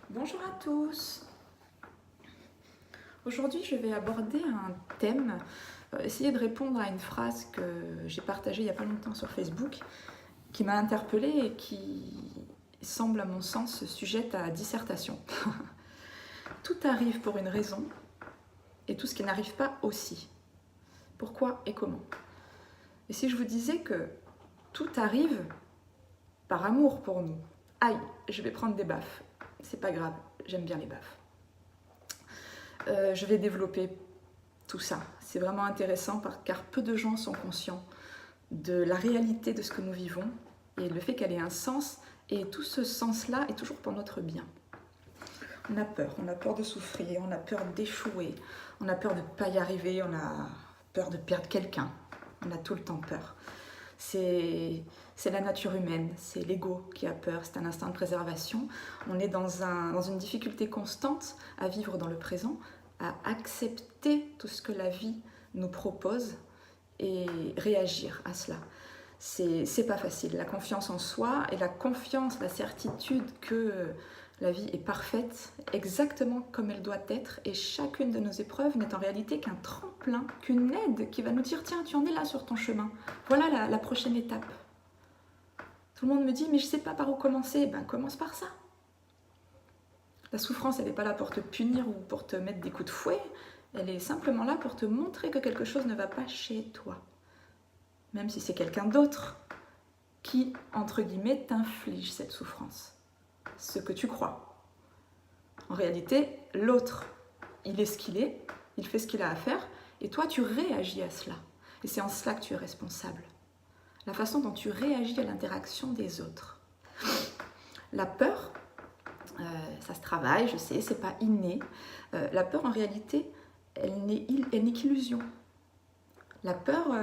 Bonjour à tous. Aujourd'hui, je vais aborder un thème, essayer de répondre à une phrase que j'ai partagée il n'y a pas longtemps sur Facebook, qui m'a interpellée et qui semble à mon sens sujette à dissertation. Tout arrive pour une raison et tout ce qui n'arrive pas aussi. Pourquoi et comment? Et si je vous disais que tout arrive par amour pour nous? Aïe, je vais prendre des baffes. C'est pas grave, j'aime bien les baffes. Je vais développer tout ça. C'est vraiment intéressant car peu de gens sont conscients de la réalité de ce que nous vivons et le fait qu'elle ait un sens, et tout ce sens-là est toujours pour notre bien. On a peur de souffrir, on a peur d'échouer, on a peur de ne pas y arriver, on a peur de perdre quelqu'un, on a tout le temps peur. C'est la nature humaine, c'est l'ego qui a peur, c'est un instinct de préservation. On est dans une difficulté constante à vivre dans le présent, à accepter tout ce que la vie nous propose et réagir à cela. C'est pas facile. La confiance en soi et la confiance, la certitude que la vie est parfaite, exactement comme elle doit être, et chacune de nos épreuves n'est en réalité qu'un tremplin, qu'une aide qui va nous dire: tiens, tu en es là sur ton chemin, voilà la prochaine étape. Tout le monde me dit: mais je sais pas par où commencer. Ben commence par ça. La souffrance, elle n'est pas là pour te punir ou pour te mettre des coups de fouet, elle est simplement là pour te montrer que quelque chose ne va pas chez toi. Même si c'est quelqu'un d'autre qui, entre guillemets, t'inflige cette souffrance. Ce que tu crois. En réalité, l'autre, il est ce qu'il est, il fait ce qu'il a à faire, et toi, tu réagis à cela. Et c'est en cela que tu es responsable. La façon dont tu réagis à l'interaction des autres. La peur, ça se travaille, je sais, c'est pas inné. La peur, en réalité, elle n'est qu'illusion. La peur,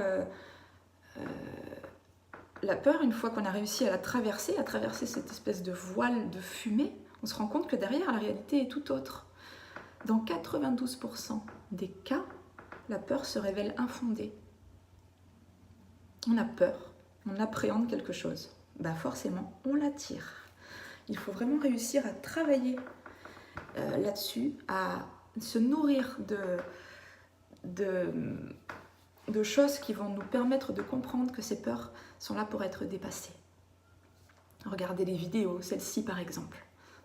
une fois qu'on a réussi à la traverser, à traverser cette espèce de voile de fumée, on se rend compte que derrière, la réalité est tout autre. Dans 92% des cas, la peur se révèle infondée. On a peur, on appréhende quelque chose. Ben forcément, on l'attire. Il faut vraiment réussir à travailler là-dessus, à se nourrir de choses qui vont nous permettre de comprendre que ces peurs sont là pour être dépassées. Regardez les vidéos, celle-ci par exemple.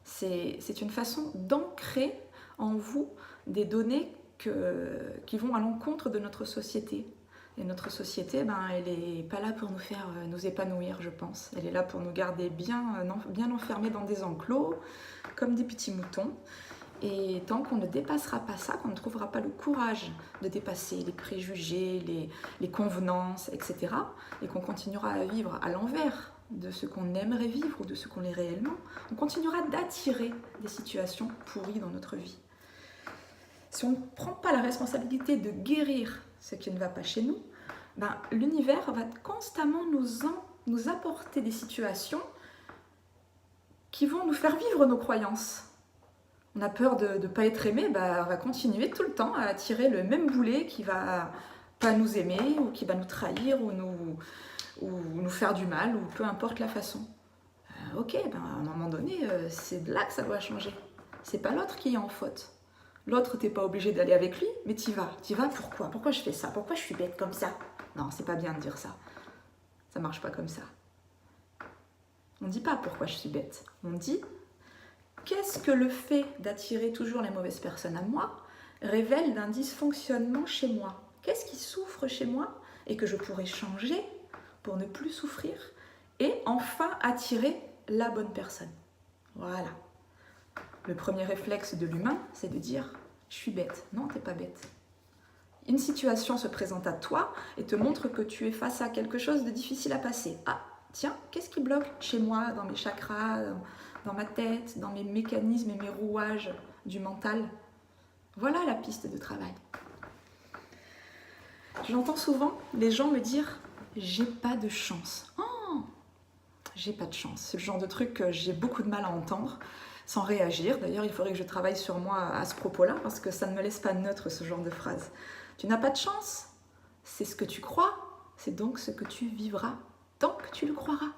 C'est une façon d'ancrer en vous des données qui vont à l'encontre de notre société. Et notre société, elle n'est pas là pour nous faire nous épanouir, je pense. Elle est là pour nous garder bien enfermés dans des enclos, comme des petits moutons. Et tant qu'on ne dépassera pas ça, qu'on ne trouvera pas le courage de dépasser les préjugés, les convenances, etc., et qu'on continuera à vivre à l'envers de ce qu'on aimerait vivre ou de ce qu'on est réellement, on continuera d'attirer des situations pourries dans notre vie. Si on ne prend pas la responsabilité de guérir ce qui ne va pas chez nous, l'univers va constamment nous apporter des situations qui vont nous faire vivre nos croyances. On a peur de ne pas être aimé, on va continuer tout le temps à attirer le même boulet qui va pas nous aimer, ou qui va nous trahir, ou nous faire du mal, ou peu importe la façon. Ok, à un moment donné, c'est là que ça doit changer. C'est pas l'autre qui est en faute. L'autre, t'es pas obligé d'aller avec lui, mais t'y vas. T'y vas, pourquoi? Pourquoi je fais ça? Pourquoi je suis bête comme ça? Non, c'est pas bien de dire ça. Ça marche pas comme ça. On dit pas pourquoi je suis bête. On dit: qu'est-ce que le fait d'attirer toujours les mauvaises personnes à moi révèle d'un dysfonctionnement chez moi? Qu'est-ce qui souffre chez moi et que je pourrais changer pour ne plus souffrir et enfin attirer la bonne personne? Voilà. Le premier réflexe de l'humain, c'est de dire: je suis bête. Non, t'es pas bête. Une situation se présente à toi et te montre que tu es face à quelque chose de difficile à passer. Ah, tiens, qu'est-ce qui bloque chez moi, dans mes chakras, dans ma tête, dans mes mécanismes et mes rouages du mental? Voilà la piste de travail. J'entends souvent les gens me dire: j'ai pas de chance. Oh, j'ai pas de chance. C'est le genre de truc que j'ai beaucoup de mal à entendre sans réagir. D'ailleurs, il faudrait que je travaille sur moi à ce propos-là, parce que ça ne me laisse pas neutre, ce genre de phrase. Tu n'as pas de chance. C'est ce que tu crois. C'est donc ce que tu vivras tant que tu le croiras.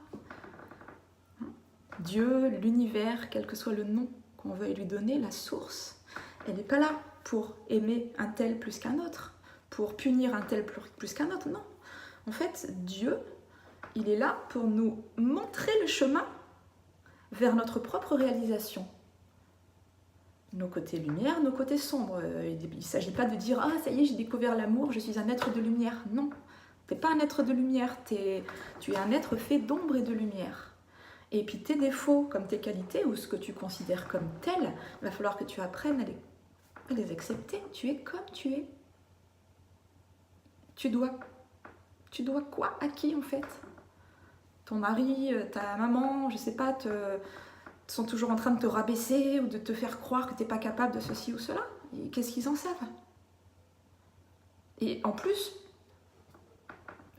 Dieu, l'univers, quel que soit le nom qu'on veuille lui donner, la source, elle n'est pas là pour aimer un tel plus qu'un autre, pour punir un tel plus qu'un autre, non. En fait, Dieu, il est là pour nous montrer le chemin vers notre propre réalisation. Nos côtés lumière, nos côtés sombres. Il ne s'agit pas de dire « Ah, ça y est, j'ai découvert l'amour, je suis un être de lumière ». Non, tu n'es pas un être de lumière, tu es un être fait d'ombre et de lumière. Et puis tes défauts comme tes qualités, ou ce que tu considères comme tel, il va falloir que tu apprennes à les accepter. Tu es comme tu es. Tu dois quoi à qui en fait? Ton mari, ta maman, je sais pas, sont toujours en train de te rabaisser ou de te faire croire que tu n'es pas capable de ceci ou cela. Qu'est-ce qu'ils en savent? Et en plus,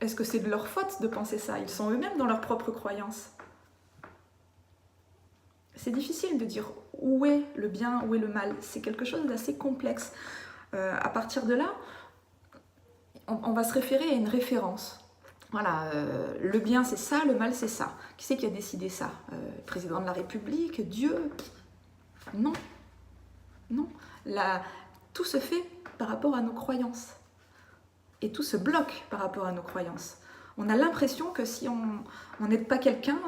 est-ce que c'est de leur faute de penser ça? Ils sont eux-mêmes dans leur propre croyance. C'est difficile de dire où est le bien, où est le mal. C'est quelque chose d'assez complexe. À partir de là, on va se référer à une référence. Voilà, le bien c'est ça, le mal c'est ça. Qui c'est qui a décidé ça? Le président de la République, Dieu? Non, non. Tout se fait par rapport à nos croyances. Et tout se bloque par rapport à nos croyances. On a l'impression que si on n'aide pas quelqu'un,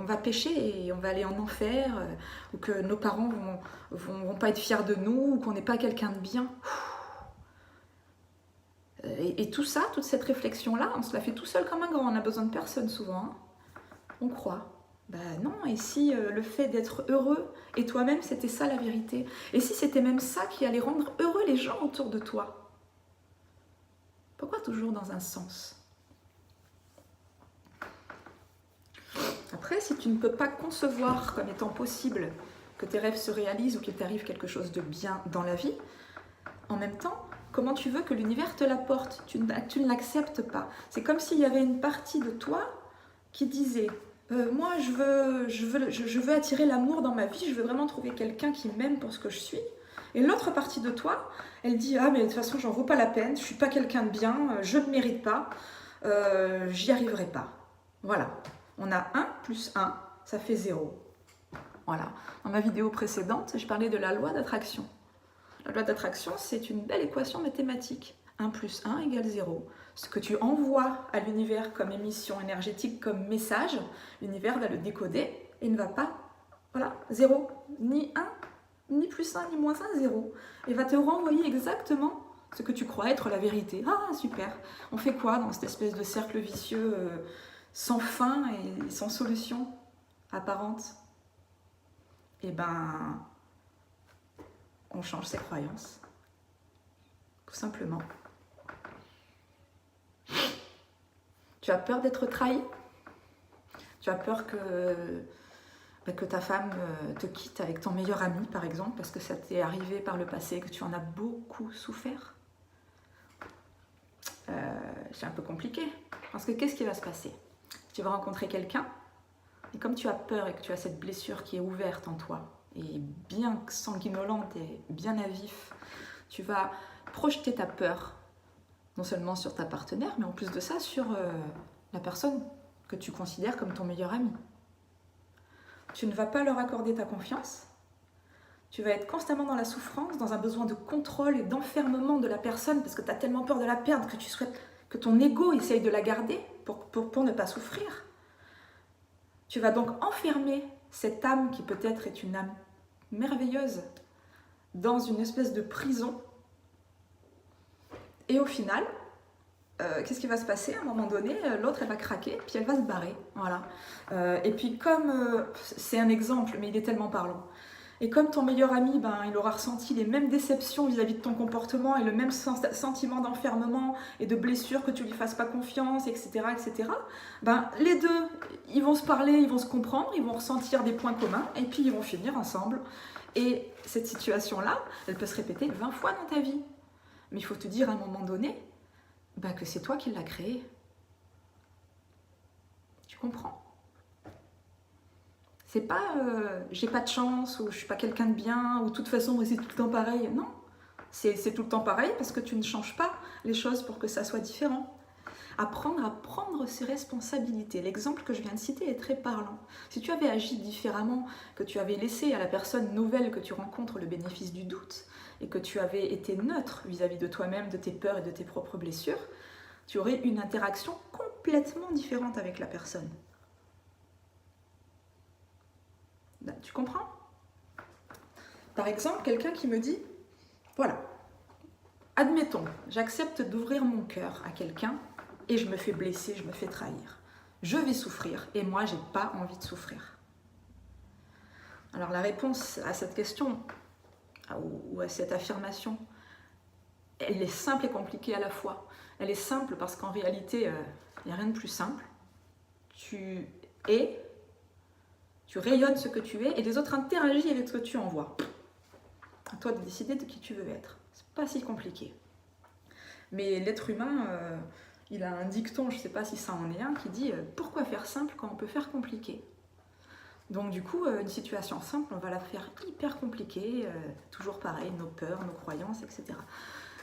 on va pécher et on va aller en enfer, ou que nos parents vont pas être fiers de nous, ou qu'on n'est pas quelqu'un de bien. Et tout ça, toute cette réflexion-là, on se la fait tout seul comme un grand, on n'a besoin de personne souvent. Hein. On croit. Ben non, et si le fait d'être heureux et toi-même, c'était ça la vérité? Et si c'était même ça qui allait rendre heureux les gens autour de toi? Pourquoi toujours dans un sens? Après, si tu ne peux pas concevoir comme étant possible que tes rêves se réalisent ou qu'il t'arrive quelque chose de bien dans la vie, en même temps, comment tu veux que l'univers te l'apporte? Tu ne l'acceptes pas. C'est comme s'il y avait une partie de toi qui disait moi, je veux attirer l'amour dans ma vie, je veux vraiment trouver quelqu'un qui m'aime pour ce que je suis. Et l'autre partie de toi, elle dit ah, mais de toute façon, j'en vaux pas la peine, je suis pas quelqu'un de bien, je ne mérite pas, j'y arriverai pas. Voilà. On a 1 plus 1, ça fait 0. Voilà. Dans ma vidéo précédente, je parlais de la loi d'attraction. La loi d'attraction, c'est une belle équation mathématique. 1 plus 1 égale 0. Ce que tu envoies à l'univers comme émission énergétique, comme message, l'univers va le décoder et ne va pas, voilà, 0. Ni 1, ni plus 1, ni moins 1, 0. Et va te renvoyer exactement ce que tu crois être la vérité. Ah, super. On fait quoi dans cette espèce de cercle vicieux sans fin et sans solution apparente? Eh ben, on change ses croyances. Tout simplement. Tu as peur d'être trahi? Tu as peur que ta femme te quitte avec ton meilleur ami, par exemple, parce que ça t'est arrivé par le passé, que tu en as beaucoup souffert? C'est un peu compliqué. Parce que qu'est-ce qui va se passer? Tu vas rencontrer quelqu'un, et comme tu as peur et que tu as cette blessure qui est ouverte en toi, et bien sanguinolente et bien à vif, tu vas projeter ta peur, non seulement sur ta partenaire, mais en plus de ça, sur la personne que tu considères comme ton meilleur ami. Tu ne vas pas leur accorder ta confiance, tu vas être constamment dans la souffrance, dans un besoin de contrôle et d'enfermement de la personne, parce que tu as tellement peur de la perdre que tu souhaites que ton ego essaye de la garder pour ne pas souffrir. Tu vas donc enfermer cette âme qui peut-être est une âme merveilleuse dans une espèce de prison. Et au final, qu'est-ce qui va se passer? À un moment donné, l'autre, elle va craquer, puis elle va se barrer. Voilà. Et puis comme, c'est un exemple, mais il est tellement parlant. Et comme ton meilleur ami, il aura ressenti les mêmes déceptions vis-à-vis de ton comportement et le même sentiment d'enfermement et de blessure, que tu lui fasses pas confiance, etc., etc., les deux, ils vont se parler, ils vont se comprendre, ils vont ressentir des points communs, et puis ils vont finir ensemble. Et cette situation-là, elle peut se répéter 20 fois dans ta vie. Mais il faut te dire à un moment donné que c'est toi qui l'as créé. Tu comprends? C'est pas j'ai pas de chance, ou je suis pas quelqu'un de bien, ou de toute façon c'est tout le temps pareil. Non, c'est tout le temps pareil parce que tu ne changes pas les choses pour que ça soit différent. Apprendre à prendre ses responsabilités. L'exemple que je viens de citer est très parlant. Si tu avais agi différemment, que tu avais laissé à la personne nouvelle que tu rencontres le bénéfice du doute, et que tu avais été neutre vis-à-vis de toi-même, de tes peurs et de tes propres blessures, tu aurais une interaction complètement différente avec la personne. Tu comprends? Par exemple, quelqu'un qui me dit, voilà, admettons, j'accepte d'ouvrir mon cœur à quelqu'un et je me fais blesser, je me fais trahir. Je vais souffrir et moi, j'ai pas envie de souffrir. Alors la réponse à cette question ou à cette affirmation, elle est simple et compliquée à la fois. Elle est simple parce qu'en réalité, il n'y a rien de plus simple. Tu rayonnes ce que tu es et les autres interagissent avec ce que tu envoies. À toi de décider de qui tu veux être. C'est pas si compliqué. Mais l'être humain, il a un dicton, je ne sais pas si ça en est un, qui dit pourquoi faire simple quand on peut faire compliqué? Donc du coup, une situation simple, on va la faire hyper compliquée, toujours pareil, nos peurs, nos croyances, etc.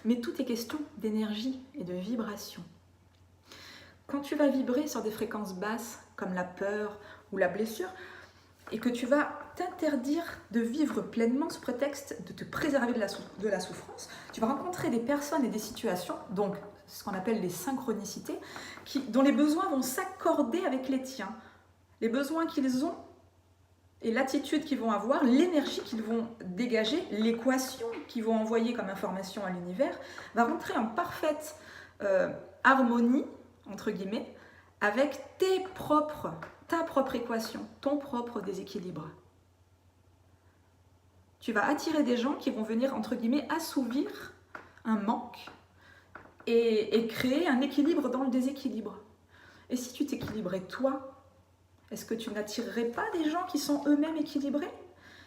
Mais tout est question d'énergie et de vibration. Quand tu vas vibrer sur des fréquences basses, comme la peur ou la blessure, et que tu vas t'interdire de vivre pleinement sous prétexte de te préserver de la souffrance, tu vas rencontrer des personnes et des situations, donc ce qu'on appelle les synchronicités, dont les besoins vont s'accorder avec les tiens. Les besoins qu'ils ont et l'attitude qu'ils vont avoir, l'énergie qu'ils vont dégager, l'équation qu'ils vont envoyer comme information à l'univers, va rentrer en parfaite harmonie, entre guillemets, avec ta propre équation, ton propre déséquilibre. Tu vas attirer des gens qui vont venir, entre guillemets, assouvir un manque et créer un équilibre dans le déséquilibre. Et si tu t'équilibrais toi, est-ce que tu n'attirerais pas des gens qui sont eux-mêmes équilibrés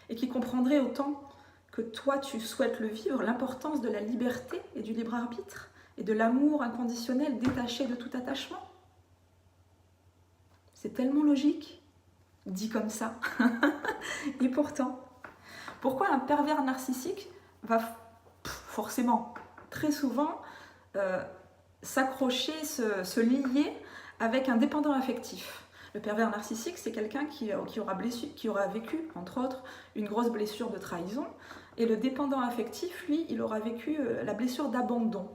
et qui comprendraient autant que toi tu souhaites le vivre, l'importance de la liberté et du libre arbitre et de l'amour inconditionnel détaché de tout attachement? C'est tellement logique, dit comme ça. Et pourtant, pourquoi un pervers narcissique va forcément, très souvent, s'accrocher, se lier avec un dépendant affectif? Le pervers narcissique, c'est quelqu'un qui aura vécu, entre autres, une grosse blessure de trahison. Et le dépendant affectif, lui, il aura vécu la blessure d'abandon.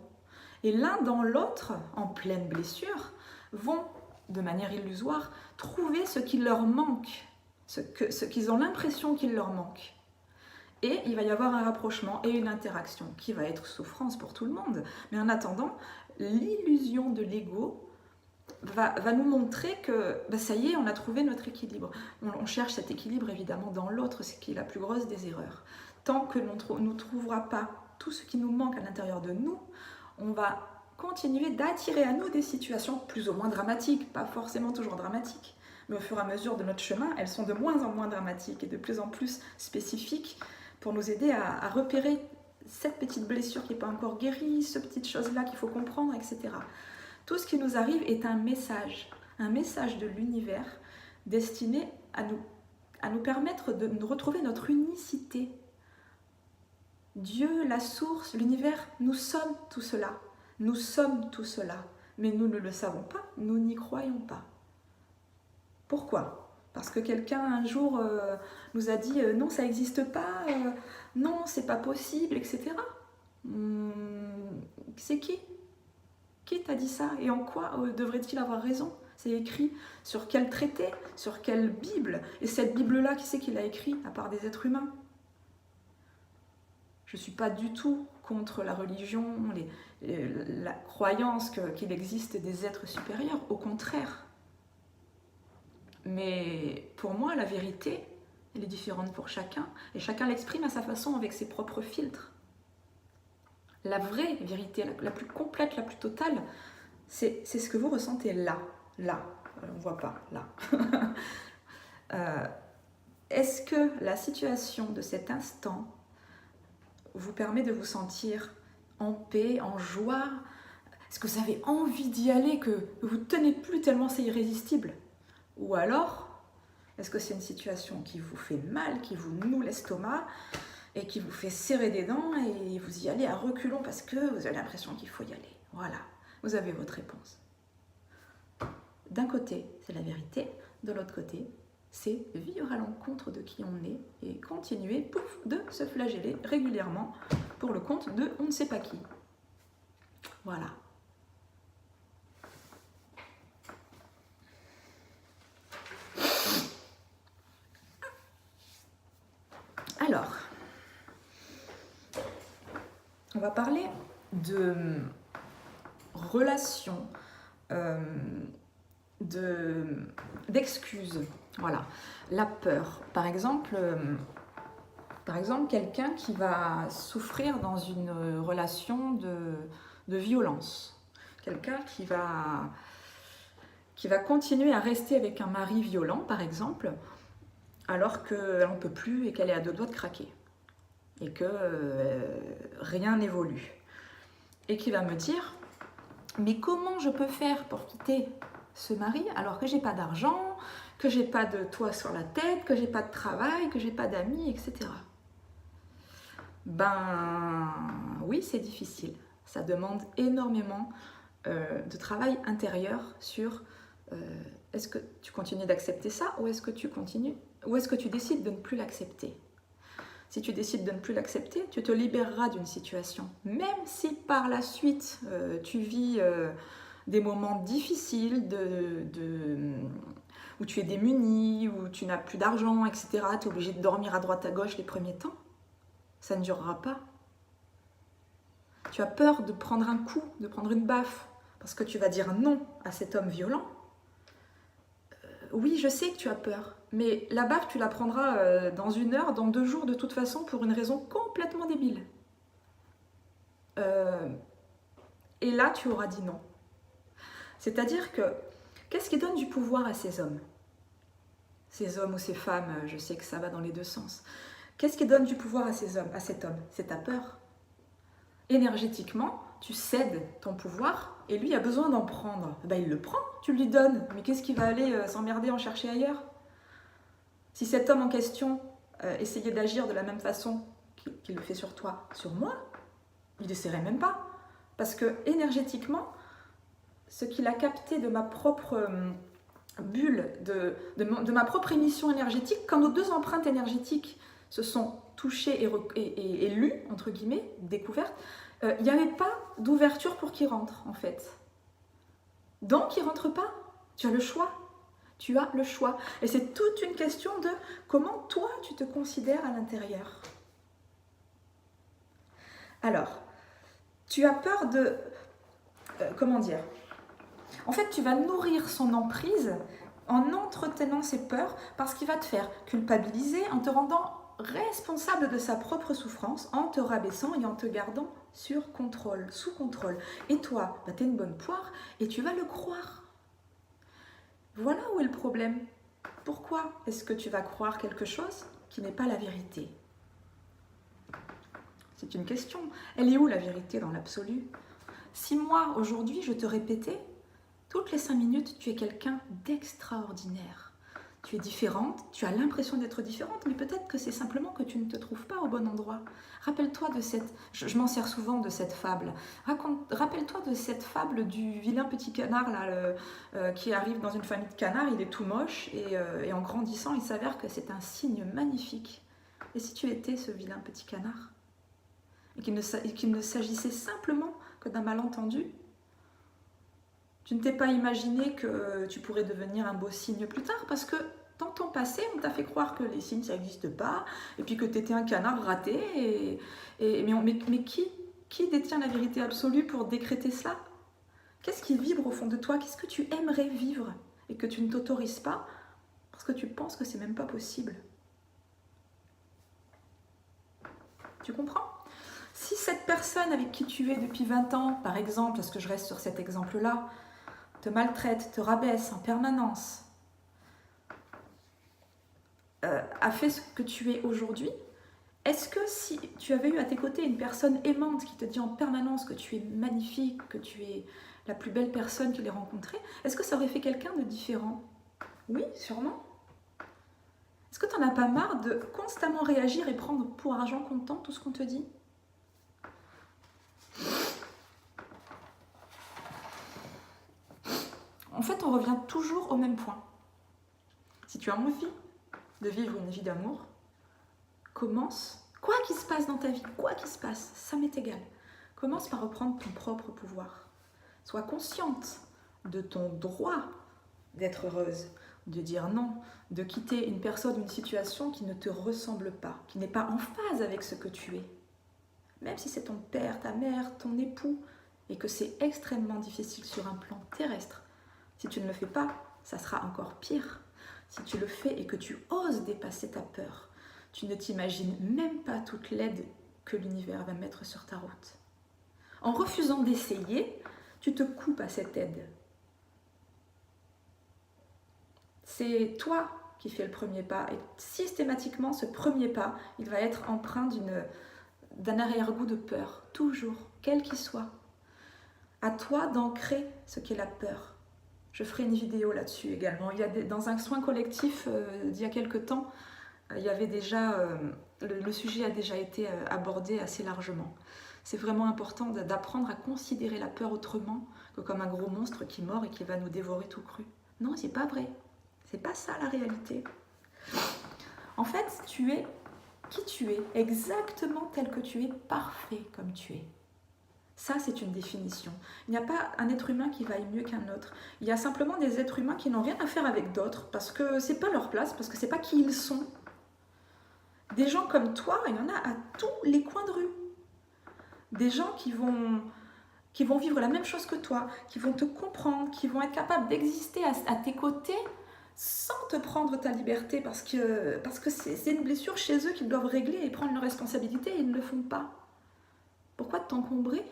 Et l'un dans l'autre, en pleine blessure, vont, de manière illusoire, trouver ce qui leur manque, ce qu'ils ont l'impression qu'il leur manque. Et il va y avoir un rapprochement et une interaction qui va être souffrance pour tout le monde. Mais en attendant, l'illusion de l'ego va nous montrer que ça y est, on a trouvé notre équilibre. On cherche cet équilibre évidemment dans l'autre, ce qui est la plus grosse des erreurs. Tant que l'on ne trouvera pas tout ce qui nous manque à l'intérieur de nous, on va continuer d'attirer à nous des situations plus ou moins dramatiques, pas forcément toujours dramatiques, mais au fur et à mesure de notre chemin, elles sont de moins en moins dramatiques et de plus en plus spécifiques pour nous aider à repérer cette petite blessure qui n'est pas encore guérie, cette petite chose-là qu'il faut comprendre, etc. Tout ce qui nous arrive est un message de l'univers destiné à nous permettre de nous retrouver notre unicité. Dieu, la source, l'univers, nous sommes tout cela. Nous sommes tout cela. Mais nous ne le savons pas, nous n'y croyons pas. Pourquoi? Parce que quelqu'un un jour nous a dit non, ça n'existe pas, non, c'est pas possible, etc. C'est qui? Qui t'a dit ça? Et en quoi devrait-il avoir raison? C'est écrit sur quel traité? Sur quelle Bible? Et cette Bible-là, qui c'est qui l'a écrit, à part des êtres humains? Je ne suis pas du tout contre la religion, la croyance qu'il existe des êtres supérieurs, au contraire. Mais pour moi, la vérité, elle est différente pour chacun, et chacun l'exprime à sa façon avec ses propres filtres. La vraie vérité, la plus complète, la plus totale, c'est ce que vous ressentez là. On ne voit pas, là. Est-ce que la situation de cet instant vous permet de vous sentir en paix, en joie? Est-ce que vous avez envie d'y aller, que vous ne tenez plus tellement c'est irrésistible? Ou alors, est-ce que c'est une situation qui vous fait mal, qui vous noue l'estomac et qui vous fait serrer des dents et vous y allez à reculons parce que vous avez l'impression qu'il faut y aller? Voilà, vous avez votre réponse. d'un côté, c'est la vérité, de l'autre côté, c'est vivre à l'encontre de qui on est et continuer, pouf, de se flageller régulièrement pour le compte de on ne sait pas qui. Voilà. Alors, on va parler de relations, d'excuses. Voilà, la peur. Par exemple, quelqu'un qui va souffrir dans une relation de violence. Quelqu'un qui va continuer à rester avec un mari violent, par exemple, alors qu'elle n'en peut plus et qu'elle est à deux doigts de craquer. Et que rien n'évolue. Et qui va me dire, mais comment je peux faire pour quitter ce mari alors que j'ai pas d'argent, que j'ai pas de toit sur la tête, que j'ai pas de travail, que j'ai pas d'amis, etc. Ben oui, c'est difficile. Ça demande énormément de travail intérieur sur est-ce que tu continues d'accepter ça ou est-ce que tu décides de ne plus l'accepter. Si tu décides de ne plus l'accepter, tu te libéreras d'une situation. Même si par la suite, tu vis des moments difficiles, où tu es démuni, où tu n'as plus d'argent, etc. Tu es obligé de dormir à droite à gauche les premiers temps. Ça ne durera pas. Tu as peur de prendre un coup, de prendre une baffe, parce que tu vas dire non à cet homme violent. Oui, je sais que tu as peur. Mais la baffe, tu la prendras dans 1 heure, dans 2 jours, de toute façon, pour une raison complètement débile. Et là, tu auras dit non. C'est-à-dire que, qu'est-ce qui donne du pouvoir à ces hommes? Ces hommes ou ces femmes, je sais que ça va dans les deux sens. Qu'est-ce qui donne du pouvoir à ces hommes, à cet homme? C'est ta peur. Énergétiquement, tu cèdes ton pouvoir et lui a besoin d'en prendre. Ben, il le prend, tu lui donnes. Mais qu'est-ce qu'il va aller s'emmerder en chercher ailleurs? Si cet homme en question essayait d'agir de la même façon qu'il le fait sur toi, sur moi, il n'essaierait même pas. Parce que énergétiquement, ce qu'il a capté de ma propre bulle, de ma propre émission énergétique, quand nos 2 empreintes énergétiques se sont touchées et lues, entre guillemets, découvertes, il n'y avait pas d'ouverture pour qu'il rentre, en fait. Donc, il ne rentre pas. Tu as le choix. Tu as le choix. Et c'est toute une question de comment toi, tu te considères à l'intérieur. Alors, tu as peur de... comment dire? En fait, tu vas nourrir son emprise en entretenant ses peurs parce qu'il va te faire culpabiliser en te rendant responsable de sa propre souffrance, en te rabaissant et en te gardant sur contrôle, sous contrôle. Et toi, tu es une bonne poire et tu vas le croire. Voilà où est le problème. Pourquoi est-ce que tu vas croire quelque chose qui n'est pas la vérité? C'est une question. Elle est où la vérité dans l'absolu? Si moi, aujourd'hui, je te répétais, toutes les 5 minutes, tu es quelqu'un d'extraordinaire. Tu es différente, tu as l'impression d'être différente, mais peut-être que c'est simplement que tu ne te trouves pas au bon endroit. Rappelle-toi de cette... Je m'en sers souvent de cette fable. Rappelle-toi de cette fable du vilain petit canard là, qui arrive dans une famille de canards, il est tout moche, et en grandissant, il s'avère que c'est un signe magnifique. Et si tu étais ce vilain petit canard? Et qu'il ne s'agissait simplement que d'un malentendu? Tu ne t'es pas imaginé que tu pourrais devenir un beau cygne plus tard parce que dans ton passé, on t'a fait croire que les cygnes, ça n'existe pas et puis que tu étais un canard raté. Mais qui détient la vérité absolue pour décréter cela? Qu'est-ce qui vibre au fond de toi? Qu'est-ce que tu aimerais vivre et que tu ne t'autorises pas parce que tu penses que c'est même pas possible? Tu comprends? Si cette personne avec qui tu es depuis 20 ans, par exemple, parce que je reste sur cet exemple-là, te maltraite, te rabaisse en permanence, a fait ce que tu es aujourd'hui, est-ce que si tu avais eu à tes côtés une personne aimante qui te dit en permanence que tu es magnifique, que tu es la plus belle personne qu'il ait rencontrée, est-ce que ça aurait fait quelqu'un de différent? Oui, sûrement. Est-ce que tu n'en as pas marre de constamment réagir et prendre pour argent comptant tout ce qu'on te dit? En fait, on revient toujours au même point. Si tu as envie de vivre une vie d'amour, commence, quoi qu'il se passe dans ta vie, quoi qu'il se passe, ça m'est égal. Commence par reprendre ton propre pouvoir. Sois consciente de ton droit d'être heureuse, de dire non, de quitter une personne ou une situation qui ne te ressemble pas, qui n'est pas en phase avec ce que tu es. Même si c'est ton père, ta mère, ton époux, et que c'est extrêmement difficile sur un plan terrestre, si tu ne le fais pas, ça sera encore pire. Si tu le fais et que tu oses dépasser ta peur, tu ne t'imagines même pas toute l'aide que l'univers va mettre sur ta route. En refusant d'essayer, tu te coupes à cette aide. C'est toi qui fais le premier pas et systématiquement, ce premier pas, il va être empreint d'un arrière-goût de peur, toujours, quel qu'il soit. À toi d'ancrer ce qu'est la peur. Je ferai une vidéo là-dessus également. Dans un soin collectif d'il y a quelques temps, il y avait déjà, le sujet a déjà été abordé assez largement. C'est vraiment important d'apprendre à considérer la peur autrement que comme un gros monstre qui mord et qui va nous dévorer tout cru. Non, c'est pas vrai. C'est pas ça la réalité. En fait, tu es qui tu es, exactement tel que tu es, parfait comme tu es. Ça, c'est une définition. Il n'y a pas un être humain qui vaille mieux qu'un autre. Il y a simplement des êtres humains qui n'ont rien à faire avec d'autres parce que c'est pas leur place, parce que c'est pas qui ils sont. Des gens comme toi, il y en a à tous les coins de rue. Des gens qui vont vivre la même chose que toi, qui vont te comprendre, qui vont être capables d'exister à tes côtés sans te prendre ta liberté parce que c'est une blessure chez eux qu'ils doivent régler et prendre leurs responsabilités et ils ne le font pas. Pourquoi t'encombrer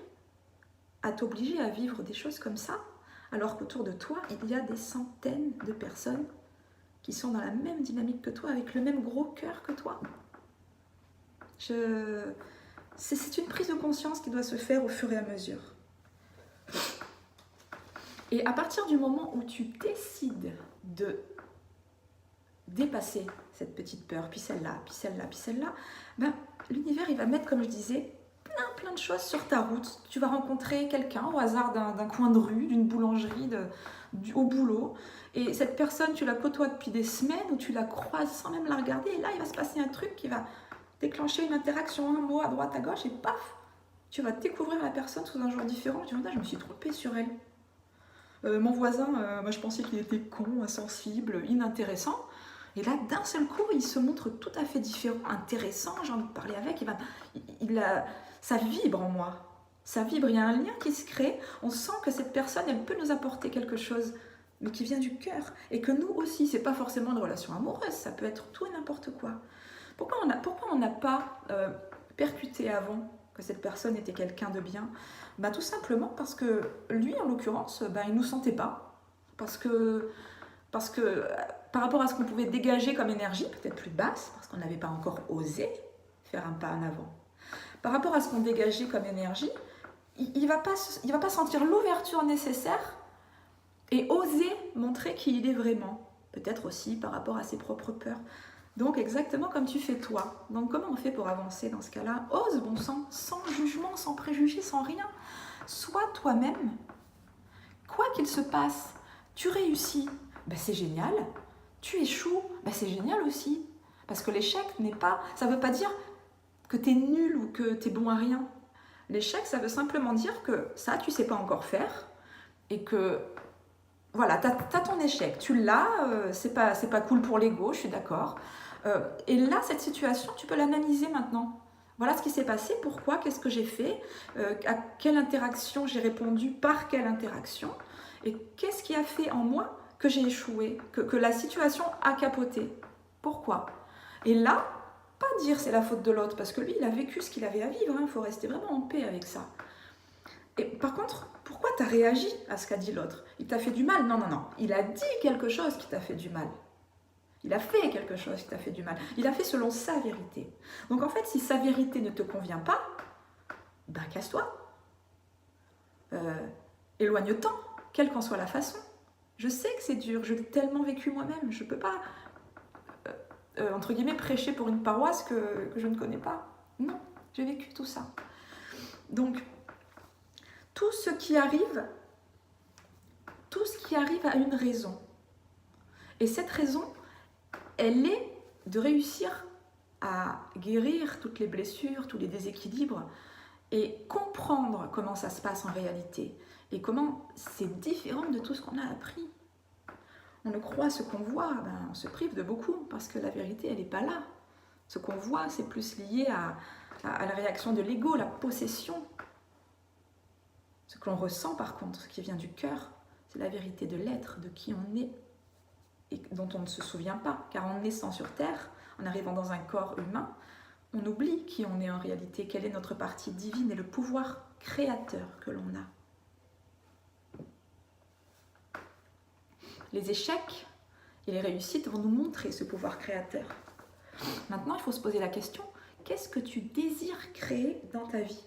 à t'obliger à vivre des choses comme ça alors qu'autour de toi, il y a des centaines de personnes qui sont dans la même dynamique que toi, avec le même gros cœur que toi. C'est une prise de conscience qui doit se faire au fur et à mesure. Et à partir du moment où tu décides de dépasser cette petite peur, puis celle-là, puis celle-là, puis celle-là, ben, l'univers il va mettre, comme je disais, plein de choses sur ta route. Tu vas rencontrer quelqu'un au hasard d'un coin de rue, d'une boulangerie, au boulot, et cette personne, tu la côtoies depuis des semaines, ou tu la croises sans même la regarder, et là il va se passer un truc qui va déclencher une interaction, un mot à droite, à gauche, et paf, tu vas découvrir la personne sous un jour différent. Tu vas dire, je me suis trompée sur elle. Mon voisin, moi je pensais qu'il était con, insensible, inintéressant. Et là, d'un seul coup, il se montre tout à fait différent, intéressant, j'ai envie de parler avec. Ça vibre en moi. Ça vibre, il y a un lien qui se crée. On sent que cette personne, elle peut nous apporter quelque chose, mais qui vient du cœur. Et que nous aussi, c'est pas forcément une relation amoureuse, ça peut être tout et n'importe quoi. Pourquoi on n'a pas percuté avant que cette personne était quelqu'un de bien? Bah, tout simplement parce que lui, en l'occurrence, il ne nous sentait pas. Parce que par rapport à ce qu'on pouvait dégager comme énergie, peut-être plus basse, parce qu'on n'avait pas encore osé faire un pas en avant. Par rapport à ce qu'on dégageait comme énergie, il va pas sentir l'ouverture nécessaire et oser montrer qui il est vraiment. Peut-être aussi par rapport à ses propres peurs. Donc exactement comme tu fais toi. Donc comment on fait pour avancer dans ce cas-là? Ose, bon sang, sans jugement, sans préjugés, sans rien. Sois toi-même. Quoi qu'il se passe, tu réussis, ben c'est génial. Tu échoues, ben c'est génial aussi. Parce que l'échec ça ne veut pas dire que tu es nul ou que tu es bon à rien. L'échec, ça veut simplement dire que ça, tu ne sais pas encore faire et que voilà, tu as ton échec, tu l'as, c'est pas cool pour l'ego, je suis d'accord. Et là, cette situation, tu peux l'analyser maintenant. Voilà ce qui s'est passé, pourquoi, qu'est-ce que j'ai fait, à quelle interaction j'ai répondu, par quelle interaction, et qu'est-ce qui a fait en moi que j'ai échoué, que la situation a capoté. Pourquoi? Et là, pas dire c'est la faute de l'autre, parce que lui, il a vécu ce qu'il avait à vivre, il faut rester vraiment en paix avec ça. Et par contre, pourquoi tu as réagi à ce qu'a dit l'autre? Il t'a fait du mal? Non. Il a dit quelque chose qui t'a fait du mal. Il a fait quelque chose qui t'a fait du mal. Il a fait selon sa vérité. Donc en fait, si sa vérité ne te convient pas, ben casse-toi. Éloigne-t'en, quelle qu'en soit la façon. Je sais que c'est dur, je l'ai tellement vécu moi-même. Je ne peux pas, entre guillemets, prêcher pour une paroisse que je ne connais pas. Non, j'ai vécu tout ça. Donc, tout ce qui arrive, tout ce qui arrive a une raison. Et cette raison, elle est de réussir à guérir toutes les blessures, tous les déséquilibres et comprendre comment ça se passe en réalité et comment c'est différent de tout ce qu'on a appris. On ne croit ce qu'on voit, on se prive de beaucoup parce que la vérité, elle n'est pas là. Ce qu'on voit, c'est plus lié à la réaction de l'ego, la possession. Ce que l'on ressent par contre, ce qui vient du cœur, c'est la vérité de l'être, de qui on est et dont on ne se souvient pas. Car en naissant sur Terre, en arrivant dans un corps humain, on oublie qui on est en réalité, quelle est notre partie divine et le pouvoir créateur que l'on a. Les échecs et les réussites vont nous montrer ce pouvoir créateur. Maintenant, il faut se poser la question, qu'est-ce que tu désires créer dans ta vie?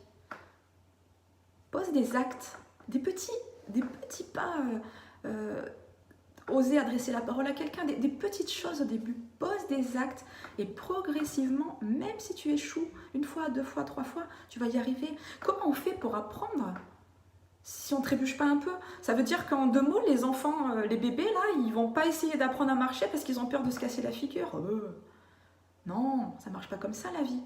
Pose des actes, des petits pas, oser adresser la parole à quelqu'un, des petites choses au début. Pose des actes et progressivement, même si tu échoues 1 fois, 2 fois, 3 fois, tu vas y arriver. Comment on fait pour apprendre si on ne trébuche pas un peu? Ça veut dire qu'en 2 mots, les enfants, les bébés, là, ils ne vont pas essayer d'apprendre à marcher parce qu'ils ont peur de se casser la figure. Non, ça ne marche pas comme ça la vie.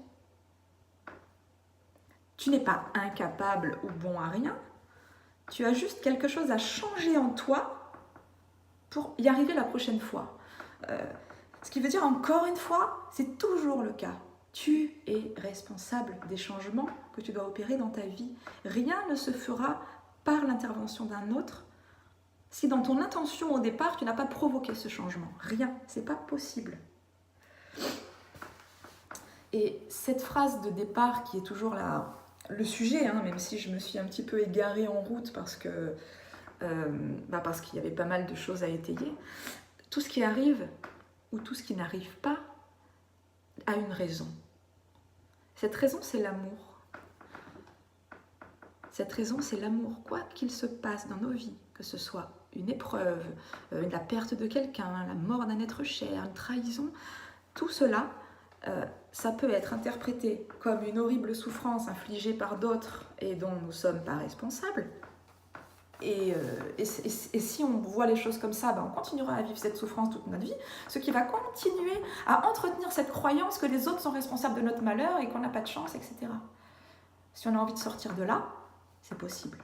Tu n'es pas incapable ou bon à rien. Tu as juste quelque chose à changer en toi pour y arriver la prochaine fois. Ce qui veut dire, encore une fois, c'est toujours le cas. Tu es responsable des changements que tu dois opérer dans ta vie. Rien ne se fera par l'intervention d'un autre si dans ton intention au départ, tu n'as pas provoqué ce changement. Rien, c'est pas possible. Et cette phrase de départ qui est toujours le sujet, même si je me suis un petit peu égarée en route parce qu'il y avait pas mal de choses à étayer, tout ce qui arrive ou tout ce qui n'arrive pas a une raison. Cette raison, c'est l'amour. Cette raison, c'est l'amour. Quoi qu'il se passe dans nos vies, que ce soit une épreuve, la perte de quelqu'un, la mort d'un être cher, une trahison, tout cela, ça peut être interprété comme une horrible souffrance infligée par d'autres et dont nous ne sommes pas responsables. Et si on voit les choses comme ça, on continuera à vivre cette souffrance toute notre vie, ce qui va continuer à entretenir cette croyance que les autres sont responsables de notre malheur et qu'on n'a pas de chance, etc. Si on a envie de sortir de là, c'est possible.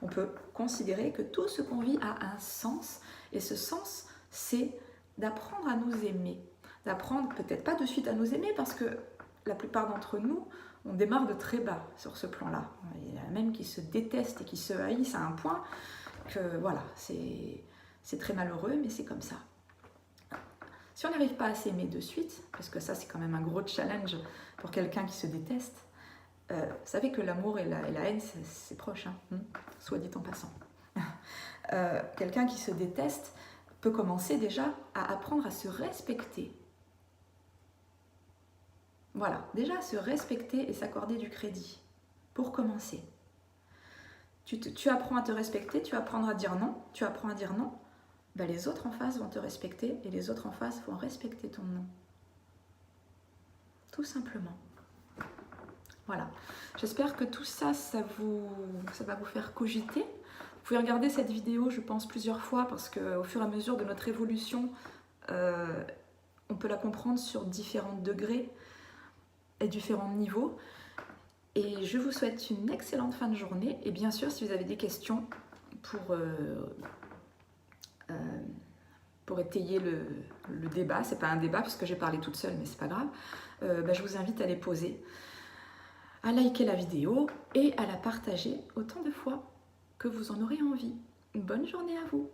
On peut considérer que tout ce qu'on vit a un sens, et ce sens, c'est d'apprendre à nous aimer. D'apprendre peut-être pas de suite à nous aimer, parce que la plupart d'entre nous, on démarre de très bas sur ce plan-là. Il y en a même qui se détestent et qui se haïssent à un point que voilà, c'est très malheureux, mais c'est comme ça. Si on n'arrive pas à s'aimer de suite, parce que ça c'est quand même un gros challenge pour quelqu'un qui se déteste, vous savez que l'amour et la haine c'est proche, soit dit en passant. Quelqu'un qui se déteste peut commencer déjà à apprendre à se respecter. Voilà, déjà se respecter et s'accorder du crédit, pour commencer. Tu apprends à te respecter, tu apprends à dire non, les autres en face vont te respecter et les autres en face vont respecter ton non. Tout simplement. Voilà, j'espère que tout ça, ça va vous faire cogiter. Vous pouvez regarder cette vidéo, je pense, plusieurs fois parce qu'au fur et à mesure de notre évolution, on peut la comprendre sur différents degrés et différents niveaux. Et je vous souhaite une excellente fin de journée. Et bien sûr, si vous avez des questions pour étayer le débat, c'est pas un débat parce que j'ai parlé toute seule, mais c'est pas grave, je vous invite à les poser, à liker la vidéo et à la partager autant de fois que vous en aurez envie. Une bonne journée à vous!